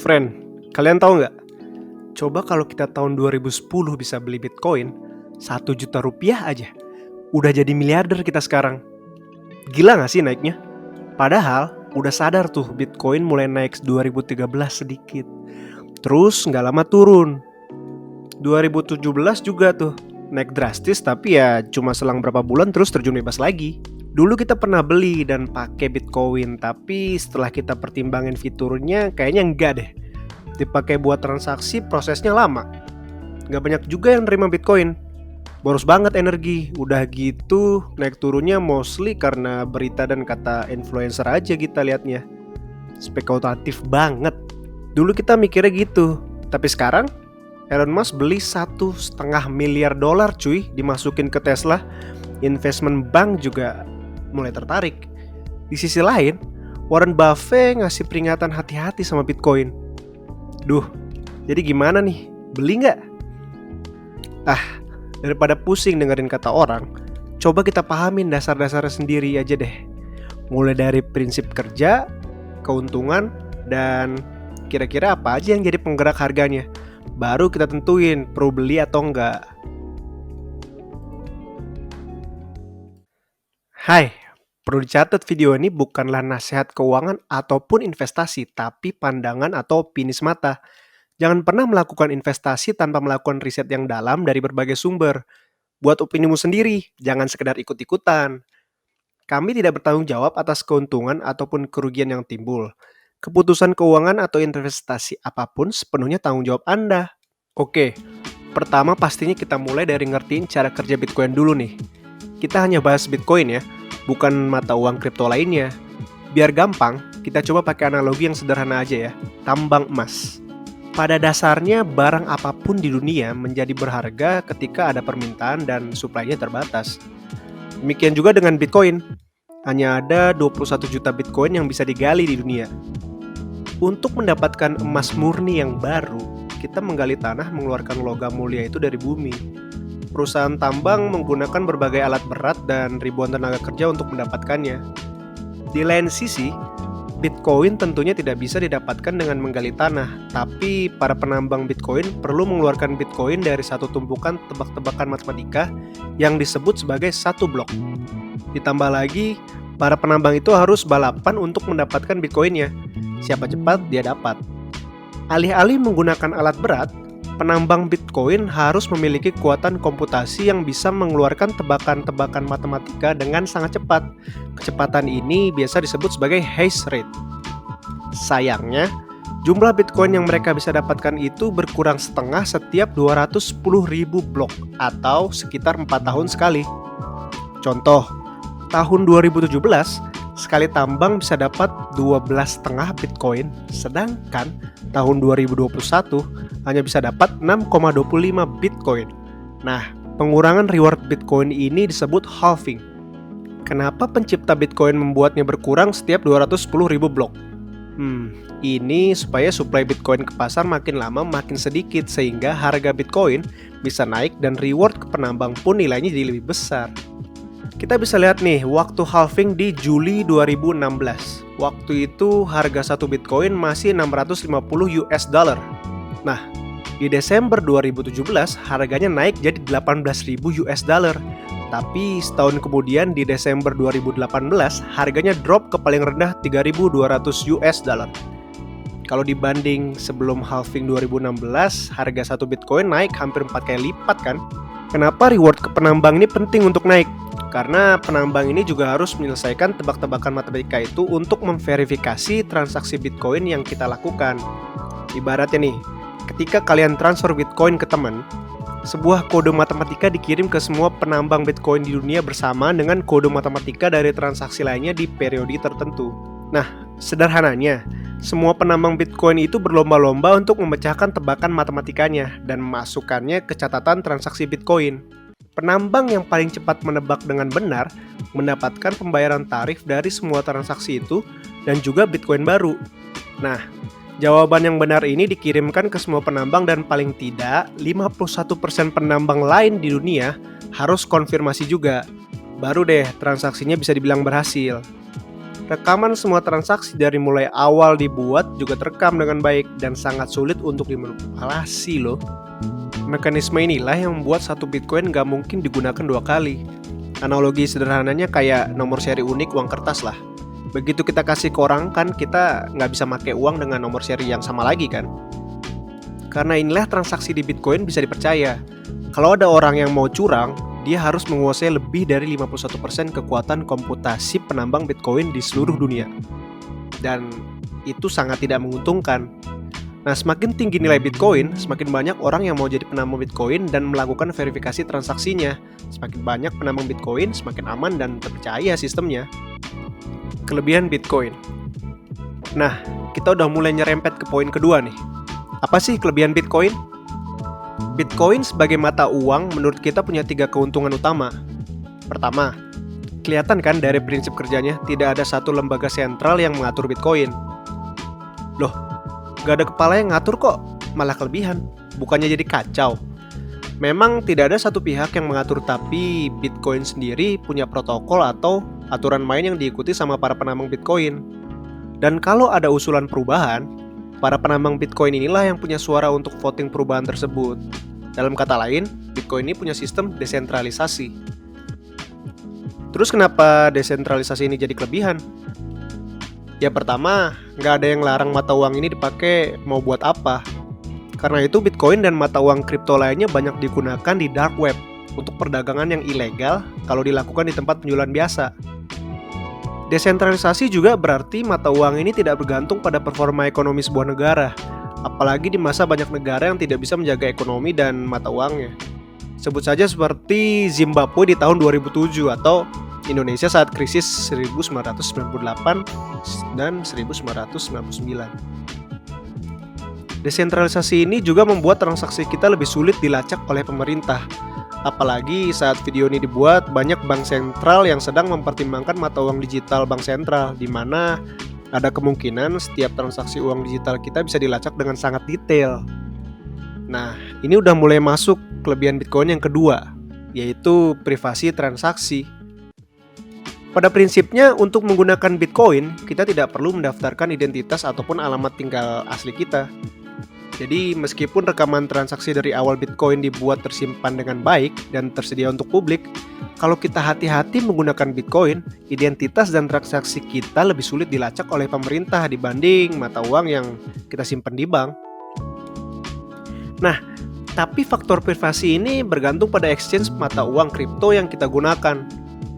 Friend, kalian tahu nggak? Coba kalau kita tahun 2010 bisa beli Bitcoin, 1 juta rupiah aja. Udah jadi miliarder kita sekarang. Gila nggak sih naiknya? Padahal udah sadar tuh Bitcoin mulai naik 2013 sedikit. Terus nggak lama turun. 2017 juga tuh naik drastis, tapi ya cuma selang berapa bulan terus terjun bebas lagi. Dulu kita pernah beli dan pakai Bitcoin, tapi setelah kita pertimbangin fiturnya kayaknya enggak deh. Dipakai buat transaksi prosesnya lama. Nggak banyak juga yang nerima Bitcoin. Boros banget energi. Udah gitu naik turunnya mostly karena berita dan kata influencer aja kita liatnya. Spekulatif banget. Dulu kita mikirnya gitu. Tapi sekarang Elon Musk beli $1,5 miliar cuy, dimasukin ke Tesla. Investment bank juga mulai tertarik. Di sisi lain, Warren Buffett ngasih peringatan hati-hati sama Bitcoin. Duh, jadi gimana nih? Beli nggak? Daripada pusing dengerin kata orang, coba kita pahamin dasar-dasarnya sendiri aja deh. Mulai dari prinsip kerja, keuntungan, dan kira-kira apa aja yang jadi penggerak harganya. Baru kita tentuin perlu beli atau enggak. Hai, perlu dicatat video ini bukanlah nasihat keuangan ataupun investasi, tapi pandangan atau opini semata. Jangan pernah melakukan investasi tanpa melakukan riset yang dalam dari berbagai sumber. Buat opinimu sendiri, jangan sekedar ikut-ikutan. Kami tidak bertanggung jawab atas keuntungan ataupun kerugian yang timbul. Keputusan keuangan atau investasi apapun sepenuhnya tanggung jawab Anda. Oke, pertama pastinya kita mulai dari ngertiin cara kerja Bitcoin dulu nih. Kita hanya bahas Bitcoin ya, bukan mata uang kripto lainnya. Biar gampang, kita coba pakai analogi yang sederhana aja ya, tambang emas. Pada dasarnya, barang apapun di dunia menjadi berharga ketika ada permintaan dan suplainya terbatas. Demikian juga dengan Bitcoin. Hanya ada 21 juta Bitcoin yang bisa digali di dunia. Untuk mendapatkan emas murni yang baru, kita menggali tanah mengeluarkan logam mulia itu dari bumi. Perusahaan tambang menggunakan berbagai alat berat dan ribuan tenaga kerja untuk mendapatkannya. Di lain sisi, Bitcoin tentunya tidak bisa didapatkan dengan menggali tanah, tapi para penambang Bitcoin perlu mengeluarkan Bitcoin dari satu tumpukan tebak-tebakan matematika yang disebut sebagai satu blok. Ditambah lagi, para penambang itu harus balapan untuk mendapatkan Bitcoinnya. Siapa cepat, dia dapat. Alih-alih menggunakan alat berat, penambang Bitcoin harus memiliki kekuatan komputasi yang bisa mengeluarkan tebakan-tebakan matematika dengan sangat cepat. Kecepatan ini biasa disebut sebagai hash rate. Sayangnya, jumlah Bitcoin yang mereka bisa dapatkan itu berkurang setengah setiap 210.000 blok atau sekitar 4 tahun sekali. Contoh, tahun 2017, sekali tambang bisa dapat 12,5 Bitcoin, sedangkan tahun 2021 hanya bisa dapat 6,25 Bitcoin. Nah, pengurangan reward Bitcoin ini disebut halving. Kenapa pencipta Bitcoin membuatnya berkurang setiap 210.000 blok? Ini supaya suplai Bitcoin ke pasar makin lama makin sedikit sehingga harga Bitcoin bisa naik dan reward ke penambang pun nilainya jadi lebih besar. Kita bisa lihat nih waktu halving di Juli 2016. Waktu itu harga 1 Bitcoin masih 650 US dollar. Nah, di Desember 2017 harganya naik jadi 18.000 US dollar. Tapi setahun kemudian di Desember 2018 harganya drop ke paling rendah 3.200 US dollar. Kalau dibanding sebelum halving 2016, harga 1 Bitcoin naik hampir 4 kali lipat kan? Kenapa reward ke penambang ini penting untuk naik? Karena penambang ini juga harus menyelesaikan tebak-tebakan matematika itu untuk memverifikasi transaksi Bitcoin yang kita lakukan. Ibaratnya nih, ketika kalian transfer Bitcoin ke teman, sebuah kode matematika dikirim ke semua penambang Bitcoin di dunia bersama dengan kode matematika dari transaksi lainnya di periode tertentu. Nah, sederhananya, semua penambang Bitcoin itu berlomba-lomba untuk memecahkan tebakan matematikanya dan memasukkannya ke catatan transaksi Bitcoin. Penambang yang paling cepat menebak dengan benar mendapatkan pembayaran tarif dari semua transaksi itu dan juga Bitcoin baru. Nah, jawaban yang benar ini dikirimkan ke semua penambang dan paling tidak 51% penambang lain di dunia harus konfirmasi juga. Baru deh transaksinya bisa dibilang berhasil. Rekaman semua transaksi dari mulai awal dibuat juga terekam dengan baik dan sangat sulit untuk dimanipulasi loh. Mekanisme inilah yang membuat satu Bitcoin gak mungkin digunakan 2 kali. Analogi sederhananya kayak nomor seri unik uang kertas lah. Begitu kita kasih ke orang kan kita nggak bisa pakai uang dengan nomor seri yang sama lagi kan. Karena inilah transaksi di Bitcoin bisa dipercaya. Kalau ada orang yang mau curang, dia harus menguasai lebih dari 51% kekuatan komputasi penambang Bitcoin di seluruh dunia. Dan itu sangat tidak menguntungkan. Nah, semakin tinggi nilai Bitcoin, semakin banyak orang yang mau jadi penambang Bitcoin dan melakukan verifikasi transaksinya. Semakin banyak penambang Bitcoin, semakin aman dan terpercaya sistemnya. Kelebihan Bitcoin. Nah, kita udah mulai nyerempet ke poin kedua nih. Apa sih kelebihan Bitcoin? Bitcoin sebagai mata uang menurut kita punya 3 keuntungan utama. Pertama, kelihatan kan dari prinsip kerjanya, tidak ada satu lembaga sentral yang mengatur Bitcoin. Loh, gak ada kepala yang ngatur kok, malah kelebihan, bukannya jadi kacau. Memang tidak ada satu pihak yang mengatur, tapi Bitcoin sendiri punya protokol atau aturan main yang diikuti sama para penambang Bitcoin. Dan kalau ada usulan perubahan, para penambang Bitcoin inilah yang punya suara untuk voting perubahan tersebut. Dalam kata lain, Bitcoin ini punya sistem desentralisasi. Terus kenapa desentralisasi ini jadi kelebihan? Ya pertama, nggak ada yang larang mata uang ini dipakai mau buat apa. Karena itu Bitcoin dan mata uang kripto lainnya banyak digunakan di dark web untuk perdagangan yang ilegal kalau dilakukan di tempat penjualan biasa. Desentralisasi juga berarti mata uang ini tidak bergantung pada performa ekonomi sebuah negara, apalagi di masa banyak negara yang tidak bisa menjaga ekonomi dan mata uangnya. Sebut saja seperti Zimbabwe di tahun 2007 atau Indonesia saat krisis 1998 dan 1999. Desentralisasi ini juga membuat transaksi kita lebih sulit dilacak oleh pemerintah. Apalagi saat video ini dibuat, banyak bank sentral yang sedang mempertimbangkan mata uang digital bank sentral, di mana ada kemungkinan setiap transaksi uang digital kita bisa dilacak dengan sangat detail. Nah, ini udah mulai masuk kelebihan Bitcoin yang kedua, yaitu privasi transaksi. Pada prinsipnya, untuk menggunakan Bitcoin, kita tidak perlu mendaftarkan identitas ataupun alamat tinggal asli kita. Jadi, meskipun rekaman transaksi dari awal Bitcoin dibuat tersimpan dengan baik dan tersedia untuk publik, kalau kita hati-hati menggunakan Bitcoin, identitas dan transaksi kita lebih sulit dilacak oleh pemerintah dibanding mata uang yang kita simpan di bank. Nah, tapi faktor privasi ini bergantung pada exchange mata uang kripto yang kita gunakan.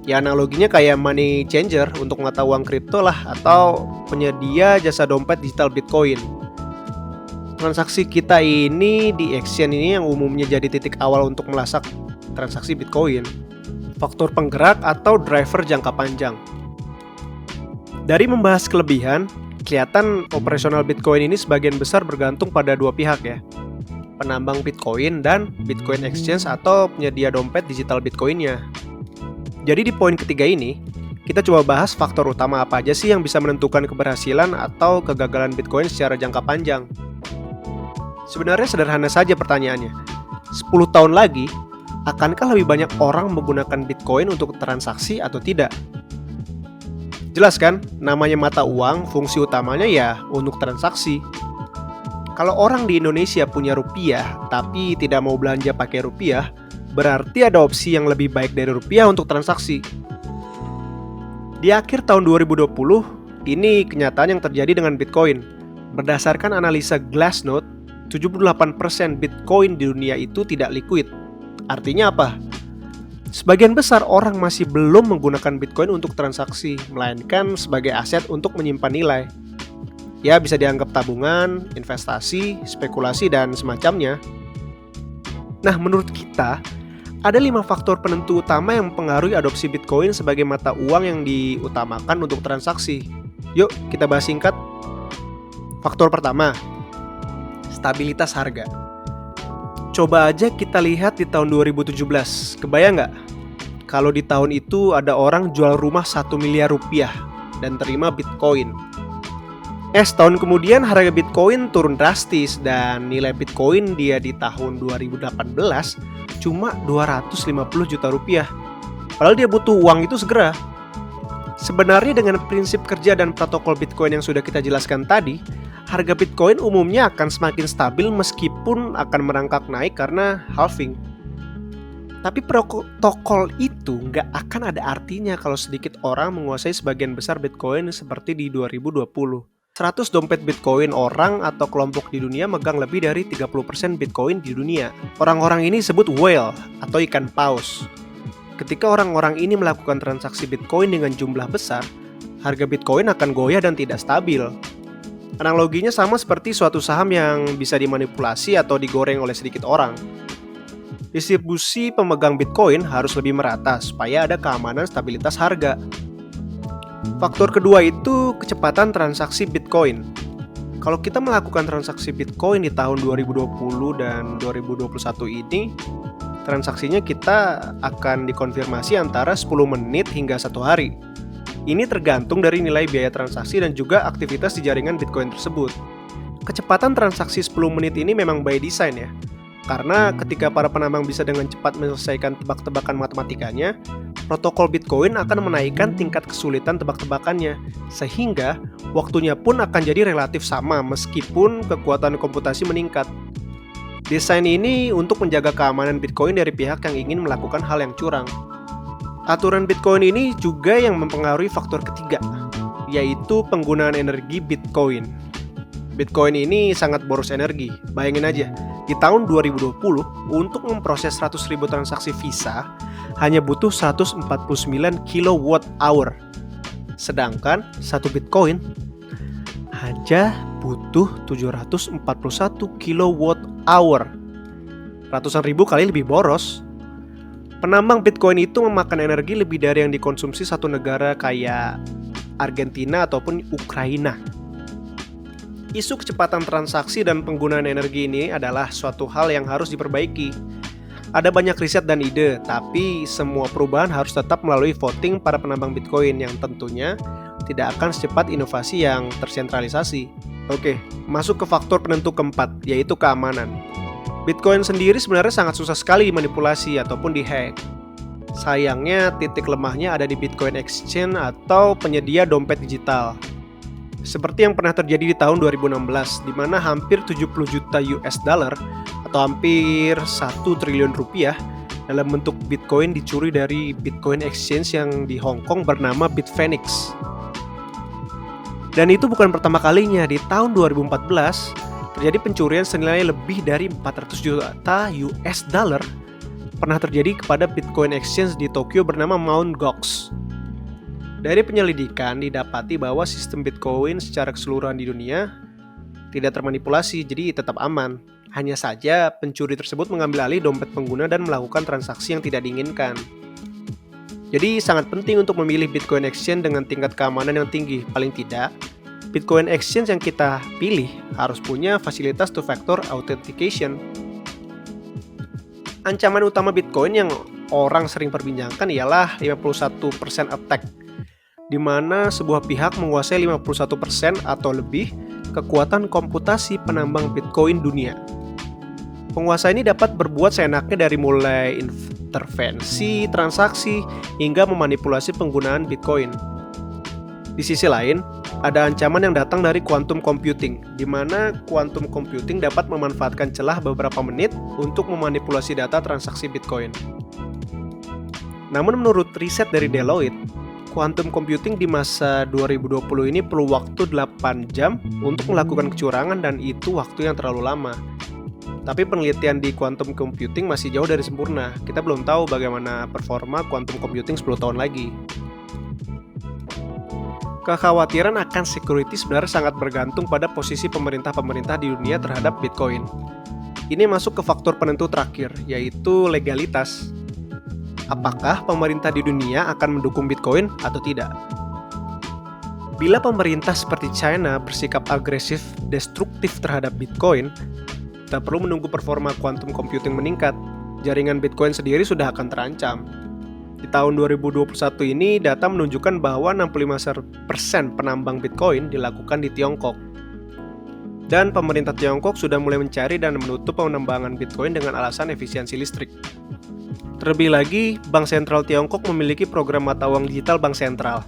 Ya analoginya kayak money changer untuk mata uang kripto lah, atau penyedia jasa dompet digital Bitcoin. Transaksi kita ini di exchange ini yang umumnya jadi titik awal untuk melacak transaksi Bitcoin. Faktor penggerak atau driver jangka panjang. Dari membahas kelebihan, kelihatan operasional Bitcoin ini sebagian besar bergantung pada dua pihak ya. Penambang Bitcoin dan Bitcoin Exchange atau penyedia dompet digital Bitcoinnya. Jadi di poin ketiga ini, kita coba bahas faktor utama apa aja sih yang bisa menentukan keberhasilan atau kegagalan Bitcoin secara jangka panjang. Sebenarnya sederhana saja pertanyaannya. 10 tahun lagi, akankah lebih banyak orang menggunakan Bitcoin untuk transaksi atau tidak? Jelas kan, namanya mata uang, fungsi utamanya ya untuk transaksi. Kalau orang di Indonesia punya rupiah, tapi tidak mau belanja pakai rupiah, berarti ada opsi yang lebih baik dari rupiah untuk transaksi. Di akhir tahun 2020, ini kenyataan yang terjadi dengan Bitcoin. Berdasarkan analisa Glassnode, 78% Bitcoin di dunia itu tidak liquid. Artinya apa? Sebagian besar orang masih belum menggunakan Bitcoin untuk transaksi, melainkan sebagai aset untuk menyimpan nilai. Ya bisa dianggap tabungan, investasi, spekulasi, dan semacamnya. Nah menurut kita, ada 5 faktor penentu utama yang mempengaruhi adopsi Bitcoin sebagai mata uang yang diutamakan untuk transaksi. Yuk kita bahas singkat. Faktor pertama, stabilitas harga. Coba aja kita lihat di tahun 2017, kebayang nggak? Kalau di tahun itu ada orang jual rumah 1 miliar rupiah dan terima Bitcoin. Setahun kemudian harga Bitcoin turun drastis dan nilai Bitcoin dia di tahun 2018 cuma 250 juta rupiah. Padahal dia butuh uang itu segera. Sebenarnya dengan prinsip kerja dan protokol Bitcoin yang sudah kita jelaskan tadi, harga Bitcoin umumnya akan semakin stabil meskipun akan merangkak naik karena halving. Tapi protokol itu nggak akan ada artinya kalau sedikit orang menguasai sebagian besar Bitcoin seperti di 2020. 100 dompet Bitcoin orang atau kelompok di dunia megang lebih dari 30% Bitcoin di dunia. Orang-orang ini disebut whale atau ikan paus. Ketika orang-orang ini melakukan transaksi Bitcoin dengan jumlah besar, harga Bitcoin akan goyah dan tidak stabil. Analoginya sama seperti suatu saham yang bisa dimanipulasi atau digoreng oleh sedikit orang. Distribusi pemegang Bitcoin harus lebih merata supaya ada keamanan stabilitas harga. Faktor kedua itu kecepatan transaksi Bitcoin. Kalau kita melakukan transaksi Bitcoin di tahun 2020 dan 2021 ini, transaksinya kita akan dikonfirmasi antara 10 menit hingga 1 hari. Ini tergantung dari nilai biaya transaksi dan juga aktivitas di jaringan Bitcoin tersebut. Kecepatan transaksi 10 menit ini memang by design ya. Karena ketika para penambang bisa dengan cepat menyelesaikan tebak-tebakan matematikanya, protokol Bitcoin akan menaikkan tingkat kesulitan tebak-tebakannya, sehingga waktunya pun akan jadi relatif sama meskipun kekuatan komputasi meningkat. Desain ini untuk menjaga keamanan Bitcoin dari pihak yang ingin melakukan hal yang curang. Aturan Bitcoin ini juga yang mempengaruhi faktor ketiga, yaitu penggunaan energi Bitcoin. Bitcoin ini sangat boros energi. Bayangin aja, di tahun 2020 untuk memproses 100.000 transaksi Visa hanya butuh 149 kWh. Sedangkan 1 Bitcoin aja butuh 741 kWh. Ratusan ribu kali lebih boros. Penambang Bitcoin itu memakan energi lebih dari yang dikonsumsi satu negara kayak Argentina ataupun Ukraina. Isu kecepatan transaksi dan penggunaan energi ini adalah suatu hal yang harus diperbaiki. Ada banyak riset dan ide, tapi semua perubahan harus tetap melalui voting para penambang Bitcoin yang tentunya tidak akan secepat inovasi yang tersentralisasi. Oke, masuk ke faktor penentu keempat, yaitu keamanan. Bitcoin sendiri sebenarnya sangat susah sekali dimanipulasi ataupun dihack. Sayangnya titik lemahnya ada di Bitcoin Exchange atau penyedia dompet digital. Seperti yang pernah terjadi di tahun 2016, di mana hampir 70 juta US dollar atau hampir 1 triliun rupiah dalam bentuk Bitcoin dicuri dari Bitcoin Exchange yang di Hong Kong bernama Bitfinex. Dan itu bukan pertama kalinya. Di tahun 2014 terjadi pencurian senilai lebih dari 400 juta US dollar pernah terjadi kepada Bitcoin Exchange di Tokyo bernama Mt. Gox. Dari penyelidikan didapati bahwa sistem Bitcoin secara keseluruhan di dunia tidak termanipulasi, jadi tetap aman. Hanya saja pencuri tersebut mengambil alih dompet pengguna dan melakukan transaksi yang tidak diinginkan. Jadi sangat penting untuk memilih Bitcoin Exchange dengan tingkat keamanan yang tinggi. Paling tidak, Bitcoin Exchange yang kita pilih harus punya fasilitas two-factor authentication. Ancaman utama Bitcoin yang orang sering perbincangkan ialah 51% attack, di mana sebuah pihak menguasai 51% atau lebih kekuatan komputasi penambang Bitcoin dunia. Penguasa ini dapat berbuat seenaknya dari mulai intervensi, transaksi, hingga memanipulasi penggunaan Bitcoin. Di sisi lain, ada ancaman yang datang dari quantum computing, di mana quantum computing dapat memanfaatkan celah beberapa menit untuk memanipulasi data transaksi Bitcoin. Namun menurut riset dari Deloitte, quantum computing di masa 2020 ini perlu waktu 8 jam untuk melakukan kecurangan dan itu waktu yang terlalu lama. Tapi penelitian di quantum computing masih jauh dari sempurna. Kita belum tahu bagaimana performa quantum computing 10 tahun lagi. Kekhawatiran akan security sebenarnya sangat bergantung pada posisi pemerintah-pemerintah di dunia terhadap Bitcoin. Ini masuk ke faktor penentu terakhir, yaitu legalitas. Apakah pemerintah di dunia akan mendukung Bitcoin atau tidak? Bila pemerintah seperti China bersikap agresif, destruktif terhadap Bitcoin, kita perlu menunggu performa quantum computing meningkat. Jaringan Bitcoin sendiri sudah akan terancam. Di tahun 2021 ini, data menunjukkan bahwa 65% penambang Bitcoin dilakukan di Tiongkok. Dan pemerintah Tiongkok sudah mulai mencari dan menutup penambangan Bitcoin dengan alasan efisiensi listrik. Terlebih lagi, Bank Sentral Tiongkok memiliki program mata uang digital bank sentral.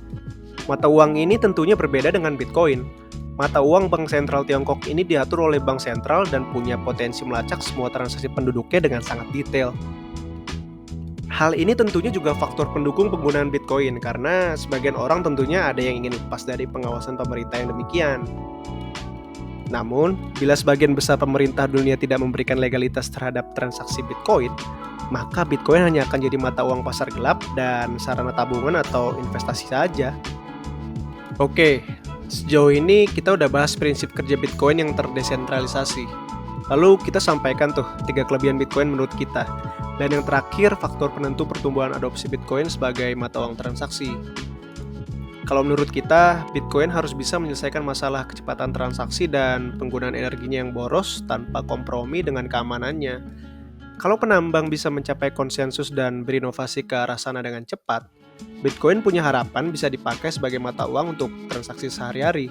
Mata uang ini tentunya berbeda dengan Bitcoin. Mata uang Bank Sentral Tiongkok ini diatur oleh Bank Sentral dan punya potensi melacak semua transaksi penduduknya dengan sangat detail. Hal ini tentunya juga faktor pendukung penggunaan Bitcoin karena sebagian orang tentunya ada yang ingin lepas dari pengawasan pemerintah yang demikian. Namun, bila sebagian besar pemerintah dunia tidak memberikan legalitas terhadap transaksi Bitcoin, maka Bitcoin hanya akan jadi mata uang pasar gelap dan sarana tabungan atau investasi saja. Oke, sejauh ini kita udah bahas prinsip kerja Bitcoin yang terdesentralisasi. Lalu kita sampaikan tuh 3 kelebihan Bitcoin menurut kita. Dan yang terakhir, faktor penentu pertumbuhan adopsi Bitcoin sebagai mata uang transaksi. Kalau menurut kita, Bitcoin harus bisa menyelesaikan masalah kecepatan transaksi dan penggunaan energinya yang boros tanpa kompromi dengan keamanannya. Kalau penambang bisa mencapai konsensus dan berinovasi ke arah sana dengan cepat, Bitcoin punya harapan bisa dipakai sebagai mata uang untuk transaksi sehari-hari.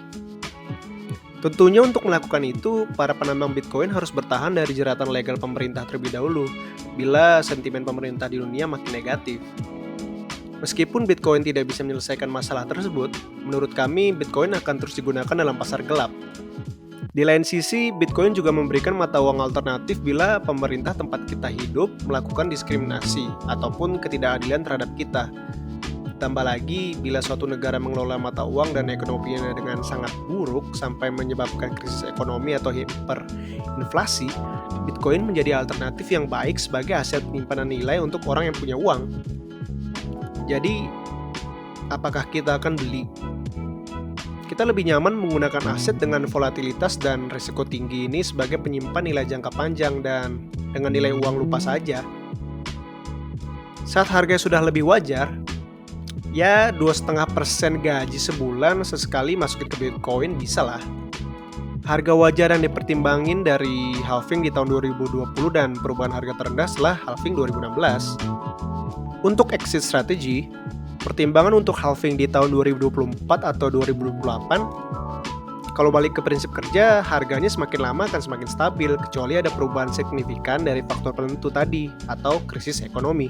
Tentunya untuk melakukan itu, para penambang Bitcoin harus bertahan dari jeratan legal pemerintah terlebih dahulu, bila sentimen pemerintah di dunia makin negatif. Meskipun Bitcoin tidak bisa menyelesaikan masalah tersebut, menurut kami Bitcoin akan terus digunakan dalam pasar gelap. Di lain sisi, Bitcoin juga memberikan mata uang alternatif bila pemerintah tempat kita hidup melakukan diskriminasi ataupun ketidakadilan terhadap kita. Tambah lagi, bila suatu negara mengelola mata uang dan ekonominya dengan sangat buruk sampai menyebabkan krisis ekonomi atau hiperinflasi, Bitcoin menjadi alternatif yang baik sebagai aset penyimpanan nilai untuk orang yang punya uang. Jadi, apakah kita akan beli? Kita lebih nyaman menggunakan aset dengan volatilitas dan risiko tinggi ini sebagai penyimpan nilai jangka panjang dan dengan nilai uang lupa saja. Saat harga sudah lebih wajar, ya 2,5% gaji sebulan sesekali masukin ke Bitcoin bisa lah. Harga wajar yang dipertimbangin dari halving di tahun 2020 dan perubahan harga terendah setelah halving 2016. Untuk exit strategy, pertimbangan untuk halving di tahun 2024 atau 2028, kalau balik ke prinsip kerja, harganya semakin lama akan semakin stabil kecuali ada perubahan signifikan dari faktor penentu tadi atau krisis ekonomi.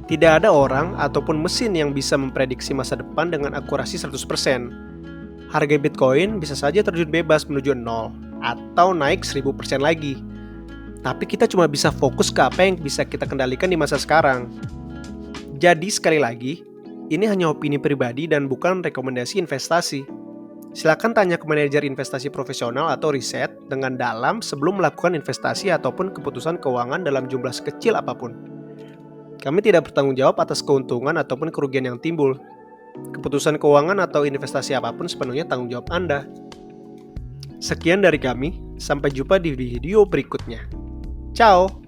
Tidak ada orang ataupun mesin yang bisa memprediksi masa depan dengan akurasi 100%. Harga Bitcoin bisa saja terjun bebas menuju 0 atau naik 1000% lagi. Tapi kita cuma bisa fokus ke apa yang bisa kita kendalikan di masa sekarang. Jadi sekali lagi, ini hanya opini pribadi dan bukan rekomendasi investasi. Silakan tanya ke manajer investasi profesional atau riset dengan dalam sebelum melakukan investasi ataupun keputusan keuangan dalam jumlah sekecil apapun. Kami tidak bertanggung jawab atas keuntungan ataupun kerugian yang timbul. Keputusan keuangan atau investasi apapun sepenuhnya tanggung jawab Anda. Sekian dari kami, sampai jumpa di video berikutnya. Ciao!